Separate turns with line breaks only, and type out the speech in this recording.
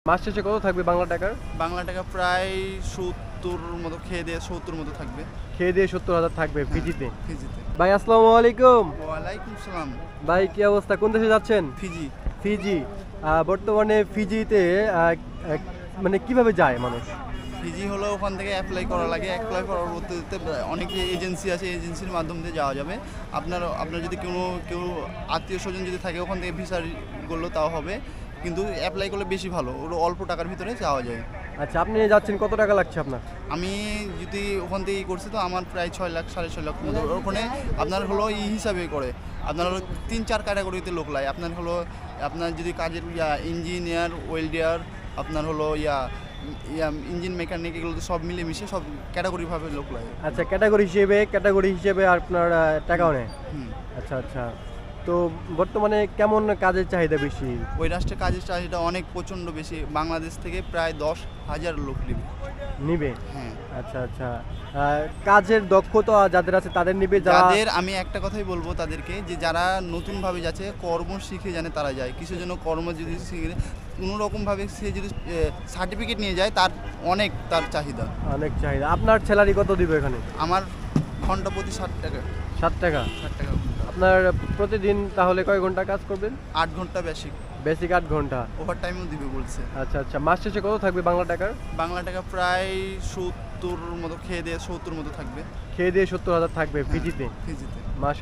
মাস শেষে কত থাকবে বাংলা টাকার?
বাংলা টাকা প্রায় ৭০ মতো, খেয়ে দিয়ে ৭০ মতো থাকবে।
খেয়ে দিয়ে ৭০,০০০ থাকবে
হ্যাঁ,
ফিজিতে।
ফিজিতে।
ভাই আসসালামু আলাইকুম।
ওয়ালাইকুম সালাম।
ভাই কি অবস্থা, কোন দেশে যাচ্ছেন?
ফিজি।
ফিজি। বর্তমানে ফিজিতে মানে কিভাবে যায় মানুষ?
ফিজি হলো ওখান থেকে অ্যাপ্লাই করা লাগে। অ্যাপ্লাই পরবর্তীতে অনেক এজেন্সি আছে, এজেন্সির মাধ্যম দিয়ে যাওয়া যাবে। আপনার যদি কেউ আত্মীয় স্বজন যদি থাকে ওখান থেকে ভিসা করলো তাও হবে, কিন্তু অ্যাপ্লাই করলে বেশি ভালো, ওগুলো অল্প টাকার ভিতরে যাওয়া যায়।
আচ্ছা, আপনি যাচ্ছেন, কত টাকা লাগছে আপনার?
আমি যদি ওখান থেকে করছি তো আমার প্রায় 6 লাখ 6.5 লাখ মতো। ওখানে আপনার হলো হিসাবে করে আপনার হলো 3-4 ক্যাটাগরিতে লোক লাগে। আপনার যদি কাজের ইঞ্জিনিয়ার, ওয়েল্ডার, আপনার হলো ইঞ্জিন মেকানিক, এগুলো তো সব মিলেমিশে সব ক্যাটাগরিভাবে লোক লাগে।
আচ্ছা, ক্যাটাগরি হিসেবে আপনার টাকাও নেয়? আচ্ছা আচ্ছা। তো বর্তমানে কেমন কাজের চাহিদা বেশি?
ওই রাষ্ট্রে কাজের চাহিদা অনেক প্রচণ্ড বেশি। বাংলাদেশ থেকে প্রায় 10,000 লোক
নিবে?
হ্যাঁ।
আচ্ছা আচ্ছা। কাজের দক্ষতা যাদের আছে তাদের নিবে?
যাদের, আমি একটা কথাই বলবো তাদেরকে, যে যারা নতুনভাবে যাচ্ছে, কর্ম শিখে জানে তারা যায়। কিছু জন্য কর্ম যদি শিখে কোনো রকমভাবে সে যদি সার্টিফিকেট নিয়ে যায়, তার চাহিদা
অনেক চাহিদা। আপনার স্যালারি কত দিবে এখানে?
আমার ঘন্টা প্রতি 60 টাকা।
7 টাকা?
60 টাকা।
আপনার প্রতিদিন তাহলে কয় ঘন্টা কাজ করবেন?
8 ঘন্টা বেসিক।
বেসিক 8 ঘন্টা।
ওভার টাইমও দিবে বলছে।
আচ্ছা আচ্ছা। মাস শেষে কত থাকবে বাংলা টাকার?
বাংলা টাকা প্রায় ৭০ মতো, খেয়ে দিয়ে ৭০ মতো থাকবে।
খেয়ে দিয়ে ৭০,০০০ থাকবে
হ্যাঁ,
ফিজিতে?
ফিজিতে।
মাশাআল্লাহ।